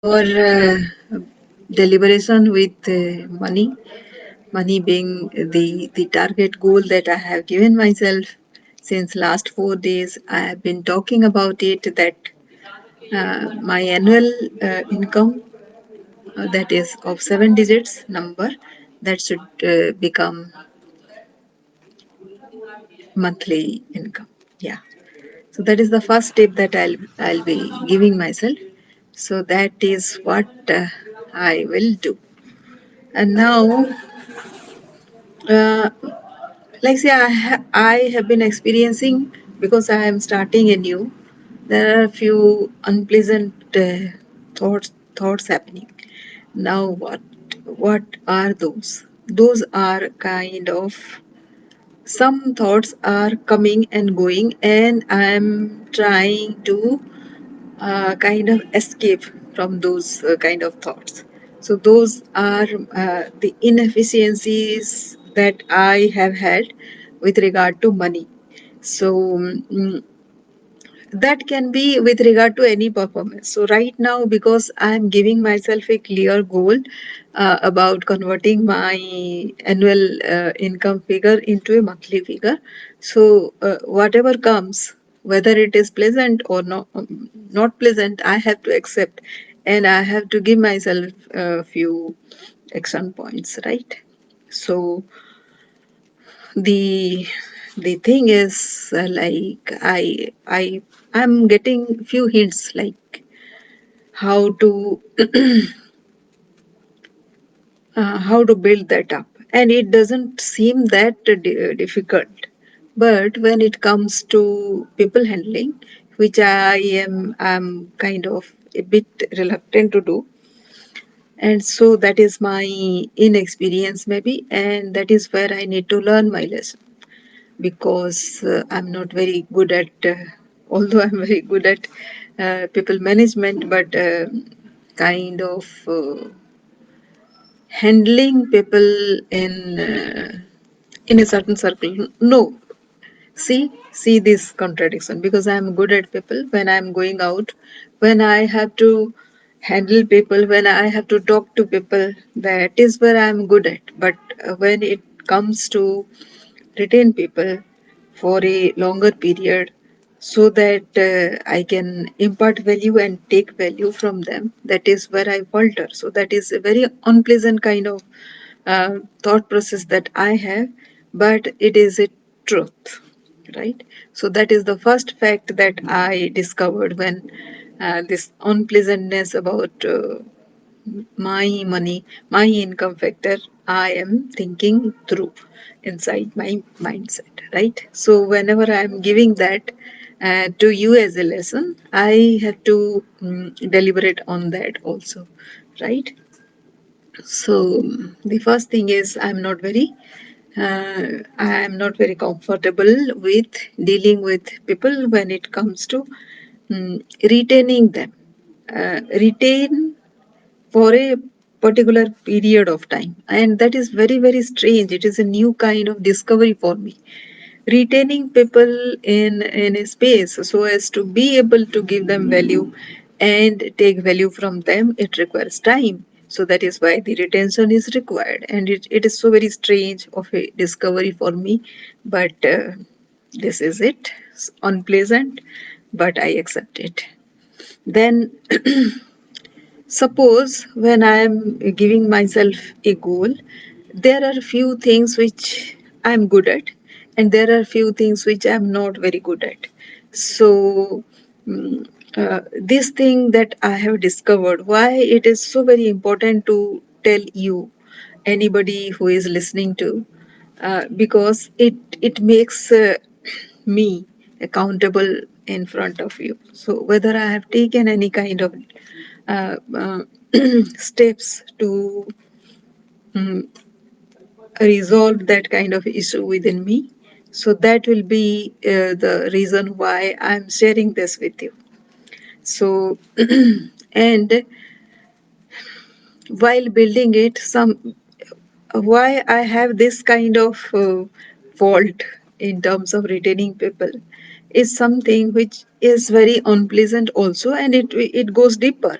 Our deliberation with money being the target goal that I have given myself since last 4 days. I have been talking about it that my annual income that is of 7 digits number that should become monthly income. Yeah. So that is the first step that I'll be giving myself. So that is what I will do. And now, uh, like say, I have been experiencing because I am starting a new. There are a few unpleasant thoughts happening. Now, what are those? Those are kind of some thoughts are coming and going, and I am trying to kind of escape from those kind of thoughts. So those are the inefficiencies that I have had with regard to money. So that can be with regard to any performance. So right now, because I'm giving myself a clear goal about converting my annual income figure into a monthly figure, so whatever comes, whether it is pleasant or not pleasant, I have to accept, and I have to give myself a few action points, right? So the the thing is like I'm getting few hints like how to how to build that up, and it doesn't seem that difficult. But when it comes to people handling, which I'm kind of a bit reluctant to do, and so that is my inexperience maybe, and that is where I need to learn my lesson, because I'm not very good at, although I'm very good at people management, but kind of handling people in a certain circle. No, see this contradiction, because I'm good at people when I'm going out, when I have to handle people, when I have to talk to people, that is where I'm good at. But when it comes to retain people for a longer period so that I can impart value and take value from them. That is where I falter. So that is a very unpleasant kind of thought process that I have, but it is a truth, right? So that is the first fact that I discovered when this unpleasantness about my money, my income factor, I am thinking through inside my mindset, right? So whenever I'm giving that to you as a lesson, I have to deliberate on that also, right? So the first thing is I am not very comfortable with dealing with people when it comes to retaining them. Retain for a particular period of time, and that is very very strange. It is a new kind of discovery for me. Retaining people in a space so as to be able to give them value and take value from them, it requires time. So that is why the retention is required, and it is so very strange of a discovery for me. But this is it. It's unpleasant, but I accept it. Then suppose when I am giving myself a goal, there are few things which I am good at, and there are few things which I am not very good at. So, this thing that I have discovered, why it is so very important to tell you, anybody who is listening to, because it makes me accountable in front of you. So whether I have taken any kind of uh, uh, steps to um, resolve that kind of issue within me. So that will be the reason why I'm sharing this with you. So, and while building it, some why I have this kind of fault in terms of retaining people is something which is very unpleasant also, and it goes deeper.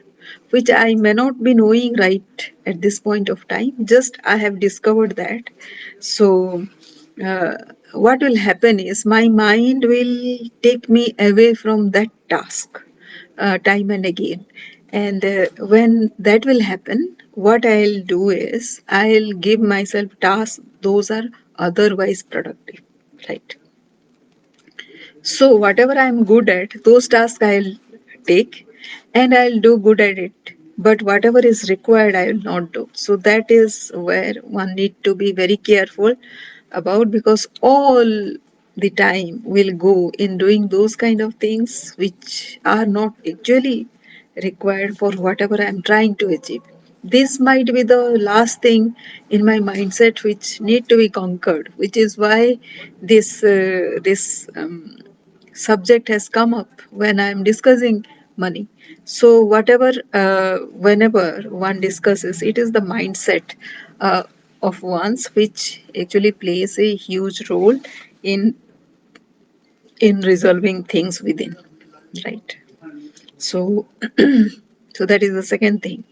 which I may not be knowing right at this point of time. Just I have discovered that. So, uh, what will happen is my mind will take me away from that task time and again. And when that will happen, what I'll do is I'll give myself tasks those are otherwise productive, right? So whatever I'm good at, those tasks I'll take and I'll do good at it. But whatever is required, I will not do. So that is where one need to be very careful about, because all the time will go in doing those kind of things which are not actually required for whatever I'm trying to achieve. This might be the last thing in my mindset which need to be conquered, which is why this subject has come up when I'm discussing money. So whatever, whenever one discusses, it is the mindset uh, of one's which actually plays a huge role in resolving things within, right? So, so that is the second thing.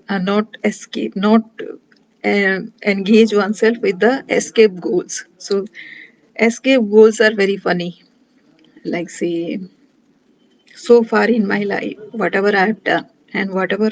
Not escape, not engage oneself with the escape goals. So escape goals are very funny. Like say, so far in my life, whatever I have done and whatever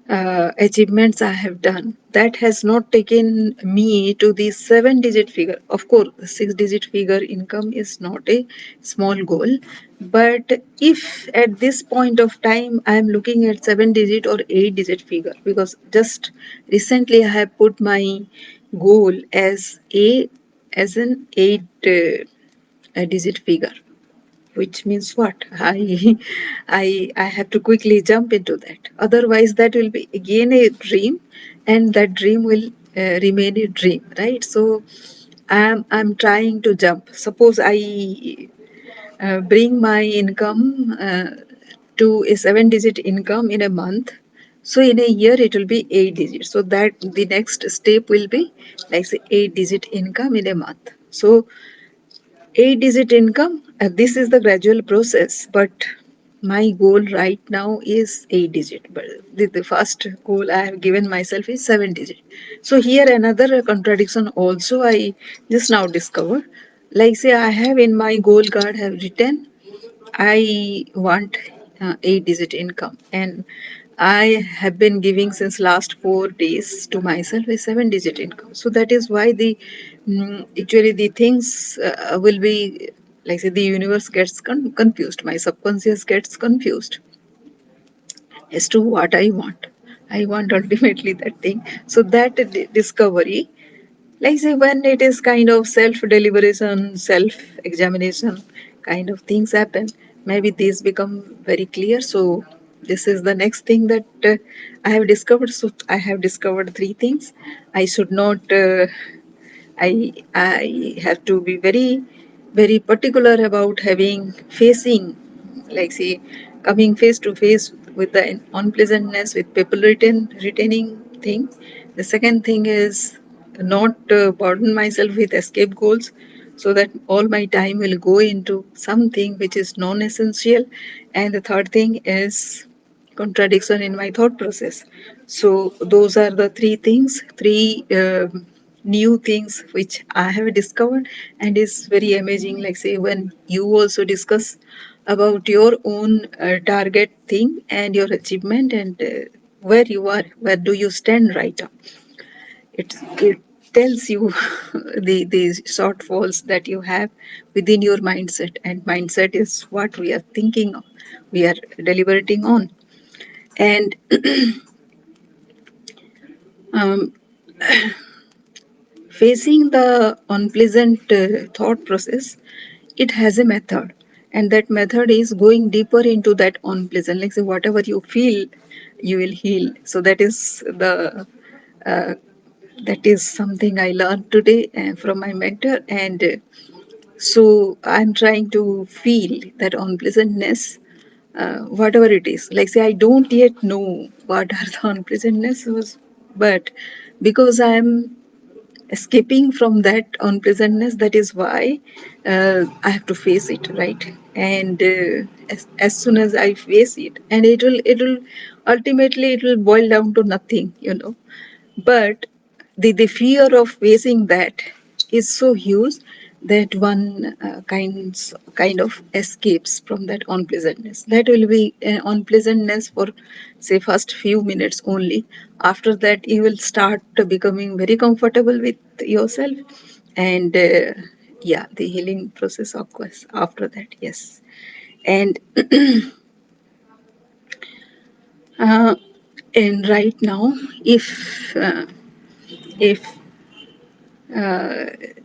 achievements I have done, that has not taken me to the 7 digit figure. Of course, the 6 digit figure income is not a small goal, but if at this point of time I am looking at 7 digit or 8 digit figure, because just recently I have put my goal as as an 8 digit figure, which means what? I have to quickly jump into that, otherwise that will be again a dream, and that dream will remain a dream, right? So I'm trying to jump. Suppose I bring my income to a 7 digit income in a month, so in a year it will be 8 digits, so that the next step will be like say 8 digit income in a month. So 8 digit income, this is the gradual process, but my goal right now is 8 digit. But the first goal I have given myself is 7 digit. So here another contradiction also I just now discovered. Like say I have in my goal card have written I want 8 digit income, and I have been giving since last 4 days to myself a 7 digit income. So that is why the actually the things will be like say the universe gets confused, my subconscious gets confused as to what I want. I want ultimately that thing. So that discovery, like say when it is kind of self deliberation, self examination kind of things happen, maybe these become very clear. So this is the next thing that I have discovered. So I have discovered three things. I should not I have to be very very particular about having facing, like say coming face to face with the unpleasantness with people retaining thing. The second thing is not burden myself with escape goals, so that all my time will go into something which is non-essential. And the third thing is contradiction in my thought process. So those are the three things, three new things which I have discovered, and is very amazing. Like say when you also discuss about your own target thing and your achievement, and where you are, where do you stand right now. It tells you the shortfalls that you have within your mindset, and mindset is what we are thinking of, we are deliberating on. And um, facing the unpleasant thought process, it has a method, and that method is going deeper into that unpleasant. Like say, whatever you feel, you will heal. So that is the uh, that is something I learned today from my mentor, and so I'm trying to feel that unpleasantness, whatever it is. Like say, I don't yet know what are the unpleasantness was, but because I'm escaping from that unpleasantness. That is why I have to face it, right? And as soon as I face it, and it will ultimately it will boil down to nothing, but the fear of facing that is so huge that one kind of escapes from that unpleasantness. That will be an unpleasantness for, say, first few minutes only. After that, you will start becoming very comfortable with yourself, and yeah, the healing process occurs after that. Yes, and uh, and right now, if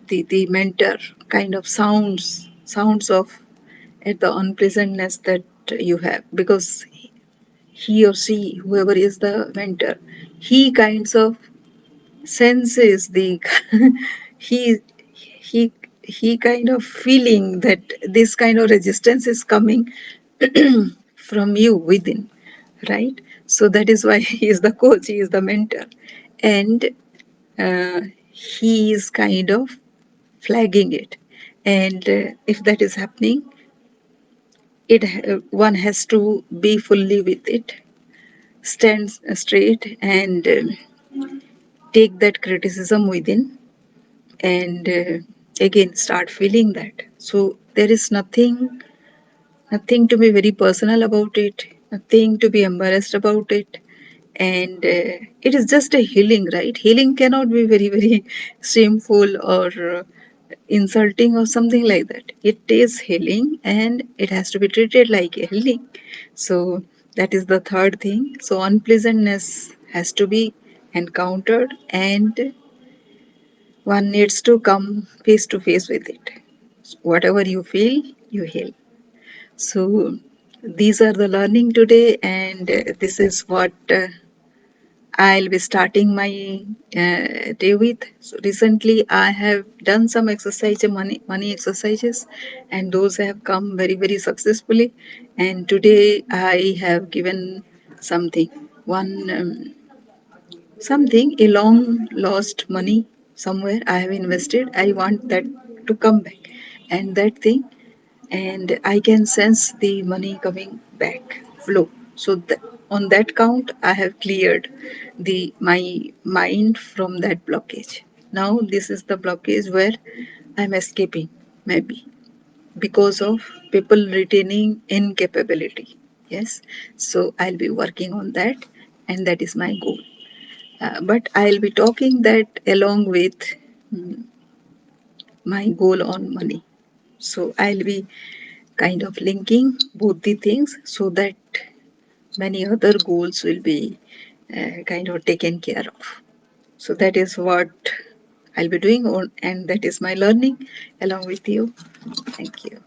the mentor kind of sounds of at the unpleasantness that you have, because he or she, whoever is the mentor, he kinds of senses the he he he kind of feeling that this kind of resistance is coming from you within, right? So that is why he is the coach, he is the mentor, and he is kind of flagging it. And if that is happening, one has to be fully with it, stand straight, and take that criticism within, and again start feeling that. So there is nothing to be very personal about it, nothing to be embarrassed about it. And it is just a healing, right? Healing cannot be very, very shameful or insulting or something like that. It is healing and it has to be treated like a healing. So that is the third thing. So unpleasantness has to be encountered, and one needs to come face to face with it. Whatever you feel, you heal. So these are the learning today, and this is what I'll be starting my day with. So recently, I have done some exercise, money exercises, and those have come very, very successfully. And today, I have given something, one something, a long lost money somewhere I have invested. I want that to come back, and that thing, and I can sense the money coming back flow. So on that count, I have cleared the my mind from that blockage. Now this is the blockage where I'm escaping, maybe because of people retaining incapability. Yes, so I'll be working on that, and that is my goal. But I'll be talking that along with mm, my goal on money. So I'll be kind of linking both the things so that many other goals will be kind of taken care of. So that is what I'll be doing, and that is my learning along with you. Thank you.